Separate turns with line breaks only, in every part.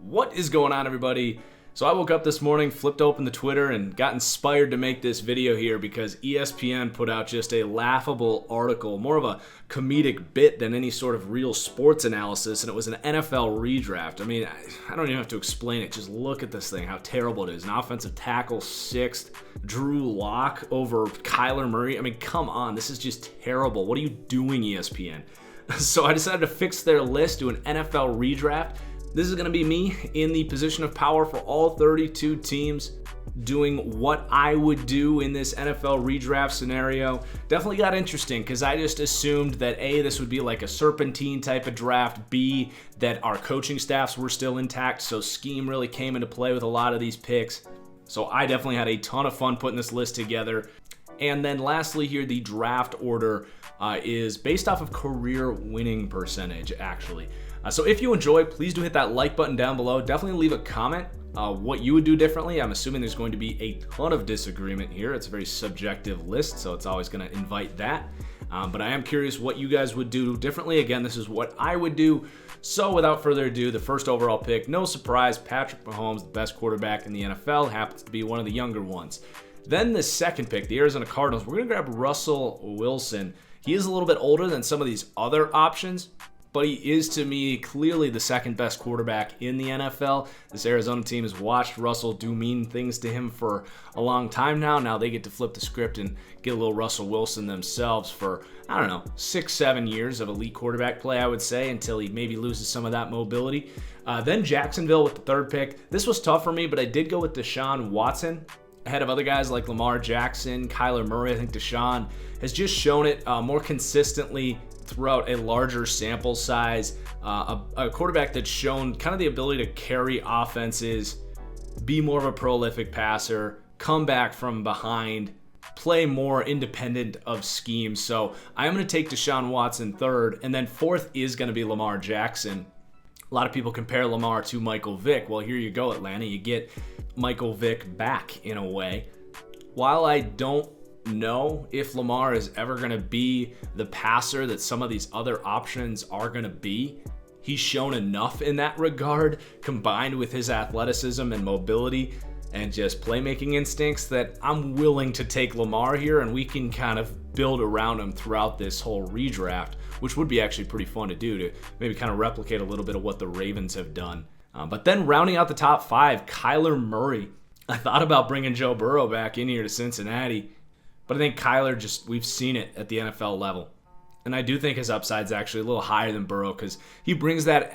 What is going on, everybody? So I woke up this morning, flipped open the Twitter, and got inspired to make this video here because ESPN put out just a laughable article, more of a comedic bit than any sort of real sports analysis, and it was an NFL redraft. I mean, I don't even have to explain it. Just look at this thing, how terrible it is. An offensive tackle, 6th, Drew Lock over Kyler Murray. I mean, come on, this is just terrible. What are you doing, ESPN? So I decided to fix their list, do an NFL redraft. This is going to be me in the position of power for all 32 teams doing what I would do in this NFL redraft scenario. Definitely got interesting because I just assumed that A, this would be like a serpentine type of draft, B, that our coaching staffs were still intact, so scheme really came into play with a lot of these picks. So I definitely had a ton of fun putting this list together. And then lastly here, the draft order is based off of career winning percentage, actually. So if you enjoy, please do hit that like button down below. Definitely leave a comment what you would do differently. I'm assuming there's going to be a ton of disagreement here. It's a very subjective list, so it's always going to invite that. But I am curious what you guys would do differently. Again, this is what I would do. So without further ado, the first overall pick, no surprise, Patrick Mahomes, the best quarterback in the NFL, happens to be one of the younger ones. Then the second pick, the Arizona Cardinals, we're going to grab Russell Wilson. He is a little bit older than some of these other options, but he is, to me, clearly the second best quarterback in the NFL. This Arizona team has watched Russell do mean things to him for a long time now. Now they get to flip the script and get a little Russell Wilson themselves for, 6-7 years of elite quarterback play, I would say, until he maybe loses some of that mobility. Then Jacksonville with the third pick. This was tough for me, but I did go with Deshaun Watson ahead of other guys like Lamar Jackson, Kyler Murray. I think Deshaun has just shown it more consistently throughout a larger sample size, a quarterback that's shown kind of the ability to carry offenses, be more of a prolific passer, come back from behind, play more independent of schemes. So I'm going to take Deshaun Watson third, and then fourth is going to be Lamar Jackson. A lot of people compare Lamar to Michael Vick. Well, here you go, Atlanta. You get Michael Vick back in a way. While I don't know if Lamar is ever going to be the passer that some of these other options are going to be, he's shown enough in that regard, combined with his athleticism and mobility and just playmaking instincts, that I'm willing to take Lamar here, and we can kind of build around him throughout this whole redraft, which would be actually pretty fun to do, to maybe kind of replicate a little bit of what the Ravens have done. But then rounding out the top 5, Kyler Murray. I thought about bringing Joe Burrow back in here to Cincinnati, but I think Kyler, we've seen it at the NFL level. And I do think his upside's actually a little higher than Burrow because he brings that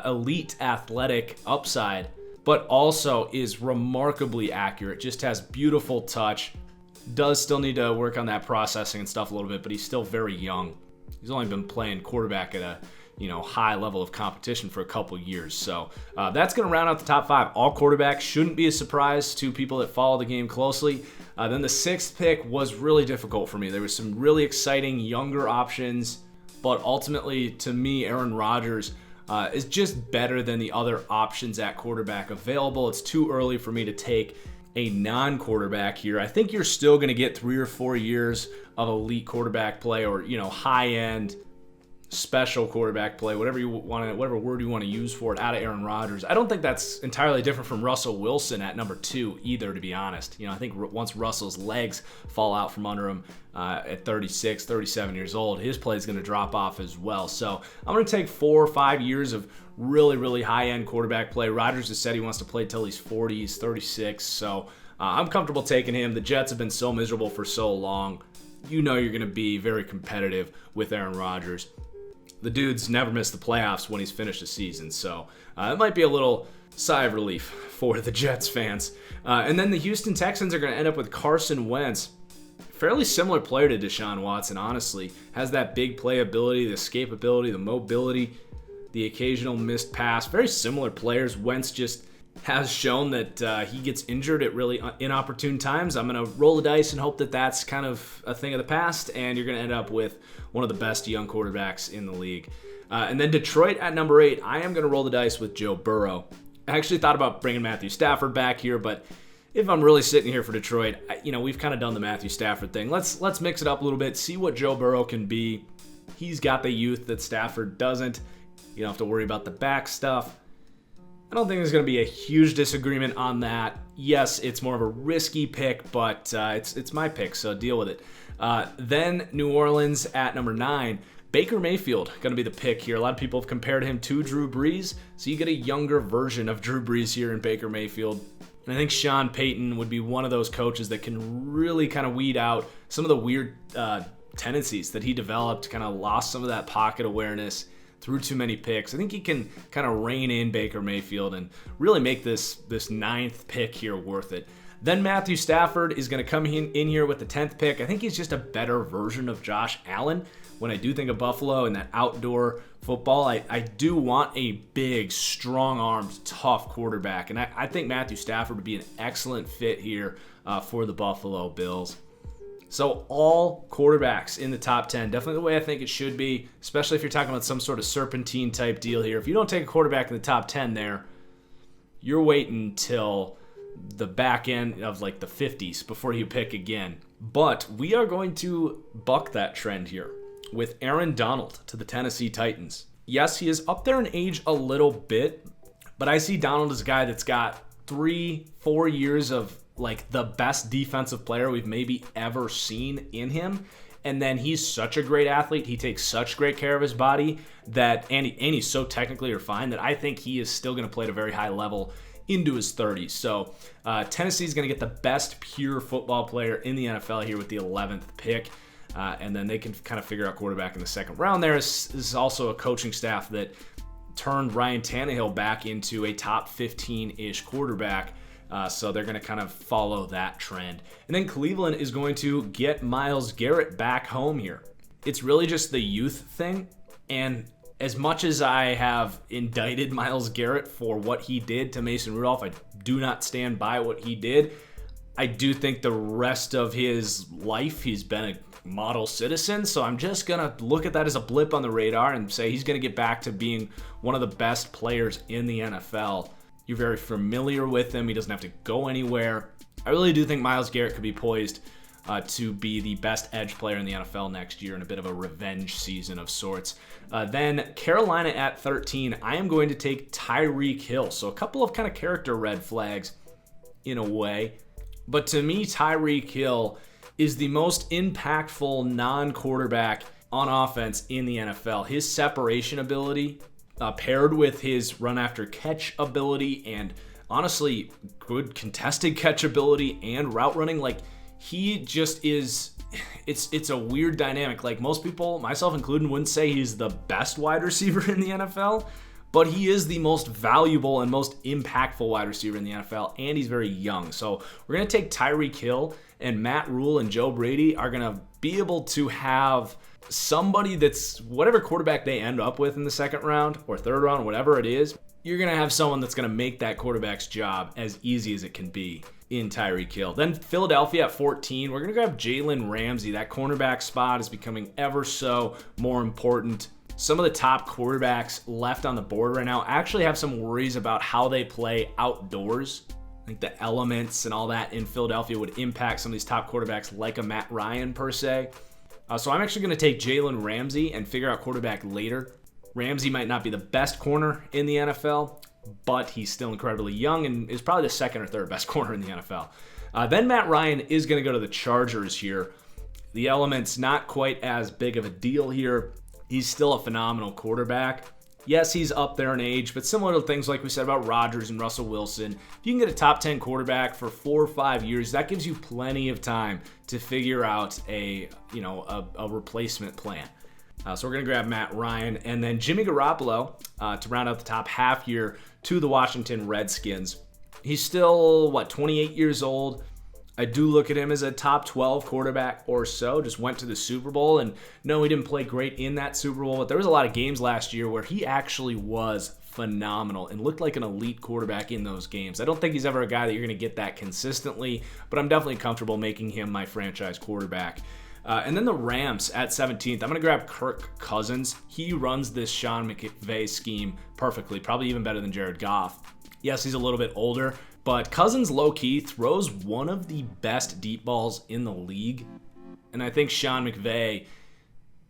elite athletic upside, but also is remarkably accurate, just has beautiful touch, does still need to work on that processing and stuff a little bit, but he's still very young. He's only been playing quarterback at a high level of competition for a couple years. So that's going to round out the top 5. All quarterbacks shouldn't be a surprise to people that follow the game closely. Then the 6th pick was really difficult for me. There was some really exciting younger options, but ultimately, to me, Aaron Rodgers is just better than the other options at quarterback available. It's too early for me to take a non-quarterback here. I think you're still going to get 3 or 4 years of elite quarterback play, or high-end special quarterback play, whatever word you want to use for it, out of Aaron Rodgers. I don't think that's entirely different from Russell Wilson at number 2 either, to be honest. I think once Russell's legs fall out from under him at 36, 37 years old, his play is going to drop off as well. So I'm going to take 4 or 5 years of really, really high-end quarterback play. Rodgers has said he wants to play till he's 40, he's 36, so I'm comfortable taking him. The Jets have been so miserable for so long. You're going to be very competitive with Aaron Rodgers. The dude's never missed the playoffs when he's finished a season, so it might be a little sigh of relief for the Jets fans. And then the Houston Texans are going to end up with Carson Wentz. Fairly similar player to Deshaun Watson, honestly. Has that big playability, the escapability, the mobility, the occasional missed pass. Very similar players. Wentz just has shown that he gets injured at really inopportune times. I'm going to roll the dice and hope that that's kind of a thing of the past, and you're going to end up with one of the best young quarterbacks in the league. And then Detroit at number 8, I am going to roll the dice with Joe Burrow. I actually thought about bringing Matthew Stafford back here, but if I'm really sitting here for Detroit, we've kind of done the Matthew Stafford thing. Let's mix it up a little bit, see what Joe Burrow can be. He's got the youth that Stafford doesn't. You don't have to worry about the back stuff. I don't think there's going to be a huge disagreement on that. Yes, it's more of a risky pick, but it's my pick, so deal with it. Then New Orleans at number 9. Baker Mayfield going to be the pick here. A lot of people have compared him to Drew Brees, so you get a younger version of Drew Brees here in Baker Mayfield. And I think Sean Payton would be one of those coaches that can really kind of weed out some of the weird tendencies that he developed, kind of lost some of that pocket awareness, threw too many picks. I think he can kind of rein in Baker Mayfield and really make this 9th pick here worth it. Then Matthew Stafford is going to come in here with the 10th pick. I think he's just a better version of Josh Allen. When I do think of Buffalo and that outdoor football, I do want a big, strong-armed, tough quarterback. And I think Matthew Stafford would be an excellent fit here for the Buffalo Bills. So all quarterbacks in the top 10, definitely the way I think it should be, especially if you're talking about some sort of serpentine type deal here. If you don't take a quarterback in the top 10 there, you're waiting till the back end of like the 50s before you pick again. But we are going to buck that trend here with Aaron Donald to the Tennessee Titans. Yes, he is up there in age a little bit, but I see Donald as a guy that's got 3-4 years of like the best defensive player we've maybe ever seen in him. And then he's such a great athlete. He takes such great care of his body that, and he's so technically refined that I think he is still going to play at a very high level into his 30s. So Tennessee's going to get the best pure football player in the NFL here with the 11th pick. And then they can kind of figure out quarterback in the second round. There is also a coaching staff that turned Ryan Tannehill back into a top 15-ish quarterback. So they're going to kind of follow that trend. And then Cleveland is going to get Myles Garrett back home here. It's really just the youth thing. And as much as I have indicted Myles Garrett for what he did to Mason Rudolph, I do not stand by what he did. I do think the rest of his life, he's been a model citizen. So I'm just going to look at that as a blip on the radar and say he's going to get back to being one of the best players in the NFL. You're very familiar with him. He doesn't have to go anywhere. I really do think Myles Garrett could be poised to be the best edge player in the NFL next year in a bit of a revenge season of sorts. Then Carolina at 13, I am going to take Tyreek Hill. So a couple of kind of character red flags in a way. But to me, Tyreek Hill is the most impactful non-quarterback on offense in the NFL. His separation ability, paired with his run after catch ability and honestly good contested catch ability and route running, like he just is, it's a weird dynamic. Like most people, myself included, wouldn't say he's the best wide receiver in the NFL, but he is the most valuable and most impactful wide receiver in the NFL, and he's very young. So we're going to take Tyreek Hill, and Matt Rule and Joe Brady are going to be able to have somebody that's whatever quarterback they end up with in the second round or third round, whatever it is, you're going to have someone that's going to make that quarterback's job as easy as it can be in Tyreek Hill. Then Philadelphia at 14, we're going to grab Jalen Ramsey. That cornerback spot is becoming ever so more important. Some of the top quarterbacks left on the board right now actually have some worries about how they play outdoors. I think the elements and all that in Philadelphia would impact some of these top quarterbacks like a Matt Ryan per se. So I'm actually going to take Jalen Ramsey and figure out quarterback later. Ramsey might not be the best corner in the NFL, but he's still incredibly young and is probably the second or third best corner in the NFL. Then Matt Ryan is going to go to the Chargers here. The element's not quite as big of a deal here. He's still a phenomenal quarterback. Yes, he's up there in age, but similar to things like we said about Rodgers and Russell Wilson, if you can get a top 10 quarterback for 4 or 5 years, that gives you plenty of time to figure out a replacement plan. So we're going to grab Matt Ryan and then Jimmy Garoppolo to round out the top half here to the Washington Redskins. He's still, 28 years old. I do look at him as a top 12 quarterback or so. Just went to the Super Bowl, and no, he didn't play great in that Super Bowl, but there was a lot of games last year where he actually was phenomenal and looked like an elite quarterback in those games. I don't think he's ever a guy that you're going to get that consistently, but I'm definitely comfortable making him my franchise quarterback. And then the Rams at 17th, I'm going to grab Kirk Cousins. He runs this Sean McVay scheme perfectly, probably even better than Jared Goff. Yes, he's a little bit older, but Cousins low-key throws one of the best deep balls in the league. And I think Sean McVay,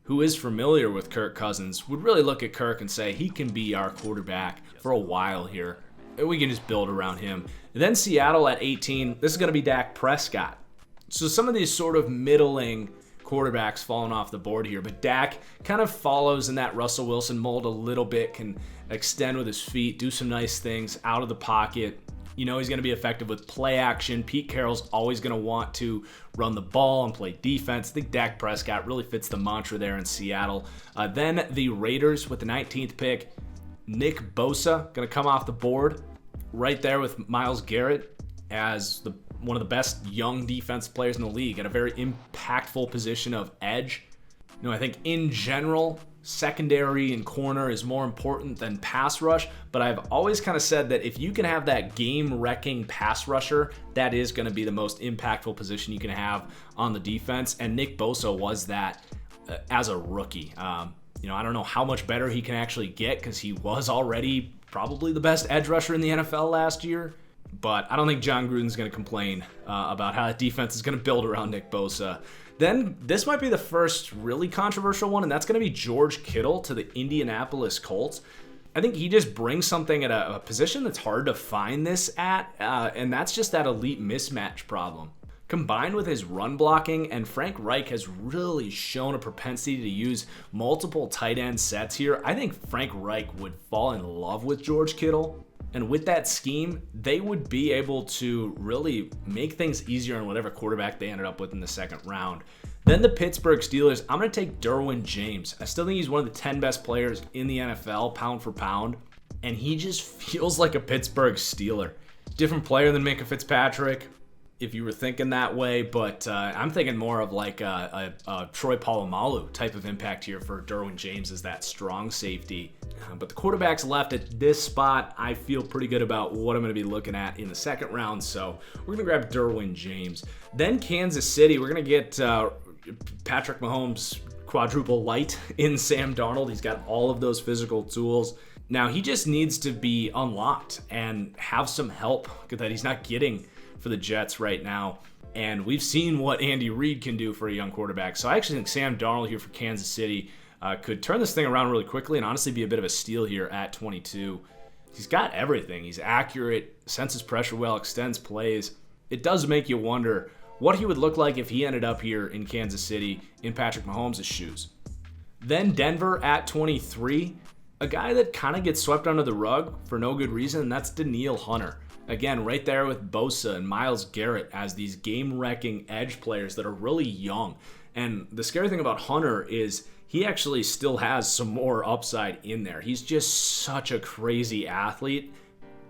who is familiar with Kirk Cousins, would really look at Kirk and say he can be our quarterback for a while here. we can just build around him. Then Seattle at 18, this is going to be Dak Prescott. So some of these sort of middling quarterbacks falling off the board here, but Dak kind of follows in that Russell Wilson mold a little bit, can extend with his feet, do some nice things out of the pocket. You know he's going to be effective with play action. Pete Carroll's always going to want to run the ball and play defense. I think Dak Prescott really fits the mantra there in Seattle. Then the Raiders with the 19th pick. Nick Bosa going to come off the board right there with Myles Garrett as one of the best young defense players in the league at a very impactful position of edge. You know, I think in general, secondary and corner is more important than pass rush, but I've always kind of said that if you can have that game-wrecking pass rusher, that is going to be the most impactful position you can have on the defense, and Nick Bosa was that as a rookie. You know, I don't know how much better he can actually get because he was already probably the best edge rusher in the NFL last year, but I don't think John Gruden's going to complain about how that defense is going to build around Nick Bosa. Then this might be the first really controversial one, and that's going to be George Kittle to the Indianapolis Colts. I think he just brings something at a position that's hard to find this at, and that's just that elite mismatch problem. Combined with his run blocking, and Frank Reich has really shown a propensity to use multiple tight end sets here, I think Frank Reich would fall in love with George Kittle. And with that scheme, they would be able to really make things easier on whatever quarterback they ended up with in the second round. Then the Pittsburgh Steelers, I'm going to take Derwin James. I still think he's one of the 10 best players in the NFL, pound for pound. And he just feels like a Pittsburgh Steeler. Different player than Minka Fitzpatrick, if you were thinking that way, but I'm thinking more of like a Troy Polamalu type of impact here for Derwin James as that strong safety. But the quarterbacks left at this spot, I feel pretty good about what I'm going to be looking at in the second round, so we're going to grab Derwin James. Then Kansas City, we're going to get Patrick Mahomes quadruple light in Sam Darnold. He's got all of those physical tools. Now, he just needs to be unlocked and have some help that he's not getting for the Jets right now. And we've seen what Andy Reid can do for a young quarterback. So I actually think Sam Darnold here for Kansas City could turn this thing around really quickly and honestly be a bit of a steal here at 22. He's got everything. He's accurate, senses pressure well, extends plays. It does make you wonder what he would look like if he ended up here in Kansas City in Patrick Mahomes' shoes. Then Denver at 23, a guy that kind of gets swept under the rug for no good reason, and that's Daniil Hunter. Again, right there with Bosa and Myles Garrett as these game-wrecking edge players that are really young. And the scary thing about Hunter is he actually still has some more upside in there. He's just such a crazy athlete,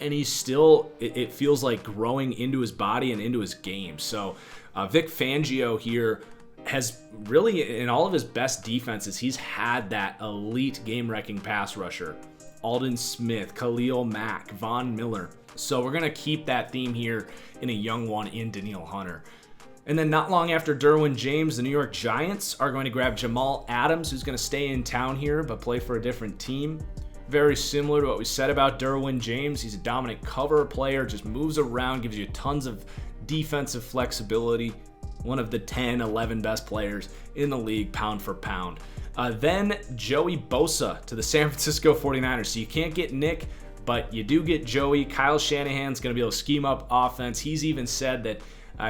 and he's still, it feels like, growing into his body and into his game. So Vic Fangio here has really, in all of his best defenses, he's had that elite game-wrecking pass rusher. Aldon Smith, Khalil Mack, Von Miller. So we're going to keep that theme here in a young one in Daniil Hunter. And then not long after Derwin James, the New York Giants are going to grab Jamal Adams, who's going to stay in town here but play for a different team. Very similar to what we said about Derwin James. He's a dominant cover player, just moves around, gives you tons of defensive flexibility. One of the 10, 11 best players in the league, pound for pound. Then Joey Bosa to the San Francisco 49ers. So you can't get Nick, but you do get Joey. Kyle Shanahan's going to be able to scheme up offense. He's even said that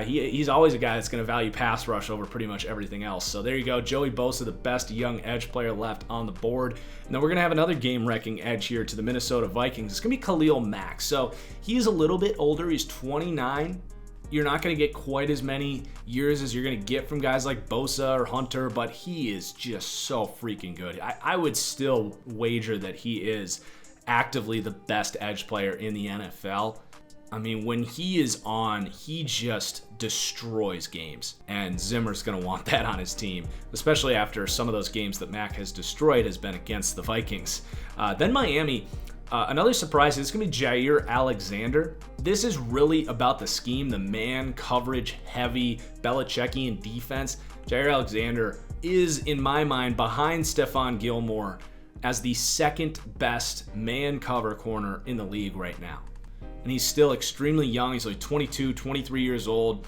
he's always a guy that's going to value pass rush over pretty much everything else. So there you go. Joey Bosa, the best young edge player left on the board. And then we're going to have another game-wrecking edge here to the Minnesota Vikings. It's going to be Khalil Mack. So he's a little bit older. He's 29. You're not going to get quite as many years as you're going to get from guys like Bosa or Hunter, but he is just so freaking good. I would still wager that he is actively the best edge player in the NFL. I mean, when he is on, he just destroys games, and Zimmer's going to want that on his team, especially after some of those games that Mac has destroyed has been against the Vikings. Then Miami, another surprise, it's going to be Jair Alexander. This is really about the scheme, the man coverage heavy Belichickian defense. Jair Alexander is, in my mind, behind Stephon Gilmore as the second best man cover corner in the league right now. And he's still extremely young. He's like 22, 23 years old.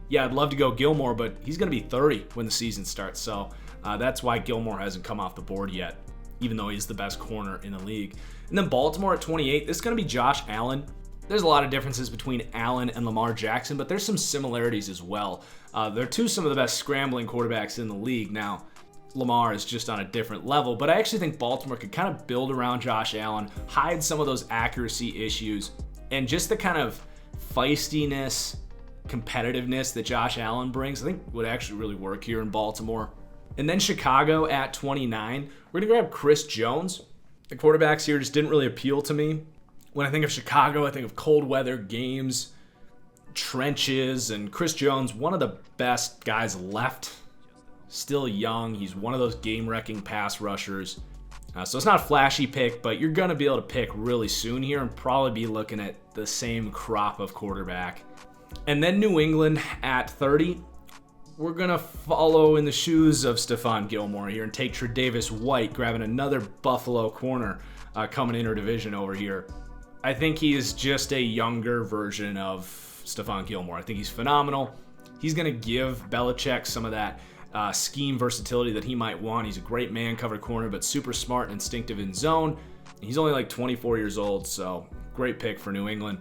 Yeah, I'd love to go Gilmore, but he's going to be 30 when the season starts. So that's why Gilmore hasn't come off the board yet. even though he's the best corner in the league. And then Baltimore at 28, this is going to be Josh Allen. There's a lot of differences between Allen and Lamar Jackson, but there's some similarities as well. They're some of the best scrambling quarterbacks in the league. Now, Lamar is just on a different level, but I actually think Baltimore could kind of build around Josh Allen, hide some of those accuracy issues, and just the kind of feistiness, competitiveness that Josh Allen brings, I think would actually really work here in Baltimore. And then Chicago at 29, we're going to grab Chris Jones. The quarterbacks here just didn't really appeal to me. When I think of Chicago, I think of cold weather games, trenches, and Chris Jones, one of the best guys left. Still young. He's one of those game-wrecking pass rushers. So it's not a flashy pick, but you're going to be able to pick really soon here and probably be looking at the same crop of quarterback. And then New England at 30. We're going to follow in the shoes of Stephon Gilmore here and take Tre'Davious White, grabbing another Buffalo corner coming interdivision over here. I think he is just a younger version of Stephon Gilmore. I think he's phenomenal. He's going to give Belichick some of that scheme versatility that he might want. He's a great man-covered corner, but super smart and instinctive in zone. He's only like 24 years old, so great pick for New England.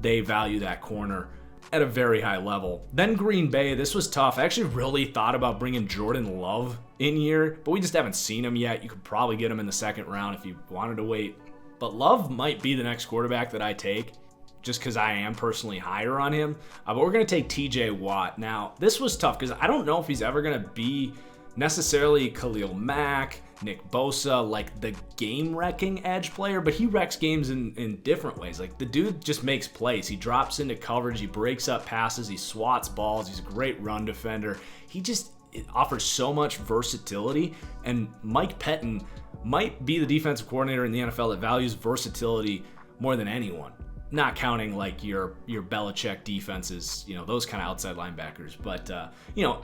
They value that corner at a very high level. Then Green Bay, this was tough. I actually really thought about bringing Jordan Love in here, but we just haven't seen him yet. You could probably get him in the second round if you wanted to wait. But Love might be the next quarterback that I take, just because I am personally higher on him. But we're going to take TJ Watt. Now, this was tough because I don't know if he's ever going to be necessarily Khalil Mack, Nick Bosa, like the game-wrecking edge player, but he wrecks games in different ways. Like, the dude just makes plays. He drops into coverage, he breaks up passes, he swats balls, he's a great run defender. It offers so much versatility, and Mike Pettin might be the defensive coordinator in the NFL that values versatility more than anyone. Not counting like your Belichick defenses, those kind of outside linebackers, but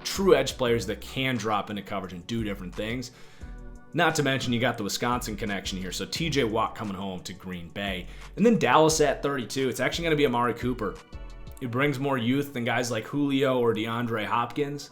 true edge players that can drop into coverage and do different things. Not to mention you got the Wisconsin connection here, so TJ Watt coming home to Green Bay. And then Dallas at 32, it's actually going to be Amari Cooper. It brings more youth than guys like Julio or DeAndre Hopkins.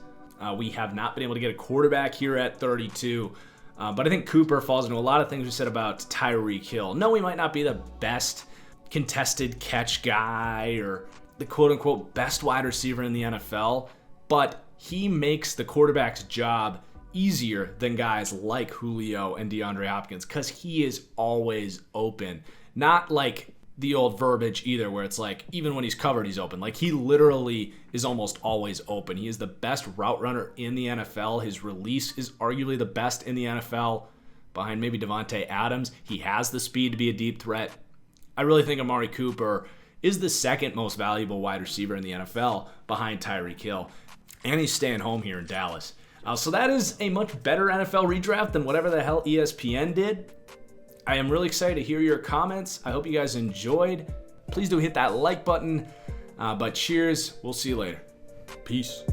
We have not been able to get a quarterback here at 32. But I think Cooper falls into a lot of things we said about Tyreek Hill. No, he might not be the best contested catch guy or the quote-unquote best wide receiver in the NFL, but he makes the quarterback's job easier than guys like Julio and DeAndre Hopkins because he is always open. Not like the old verbiage either where it's like even when he's covered he's open. Like he literally is almost always open. He is the best route runner in the NFL. His release is arguably the best in the NFL behind maybe Devontae Adams. He has the speed to be a deep threat. I really think Amari Cooper is the second most valuable wide receiver in the NFL behind Tyreek Hill. And he's staying home here in Dallas. So that is a much better NFL redraft than whatever the hell ESPN did. I am really excited to hear your comments. I hope you guys enjoyed. Please do hit that like button. But cheers. We'll see you later. Peace.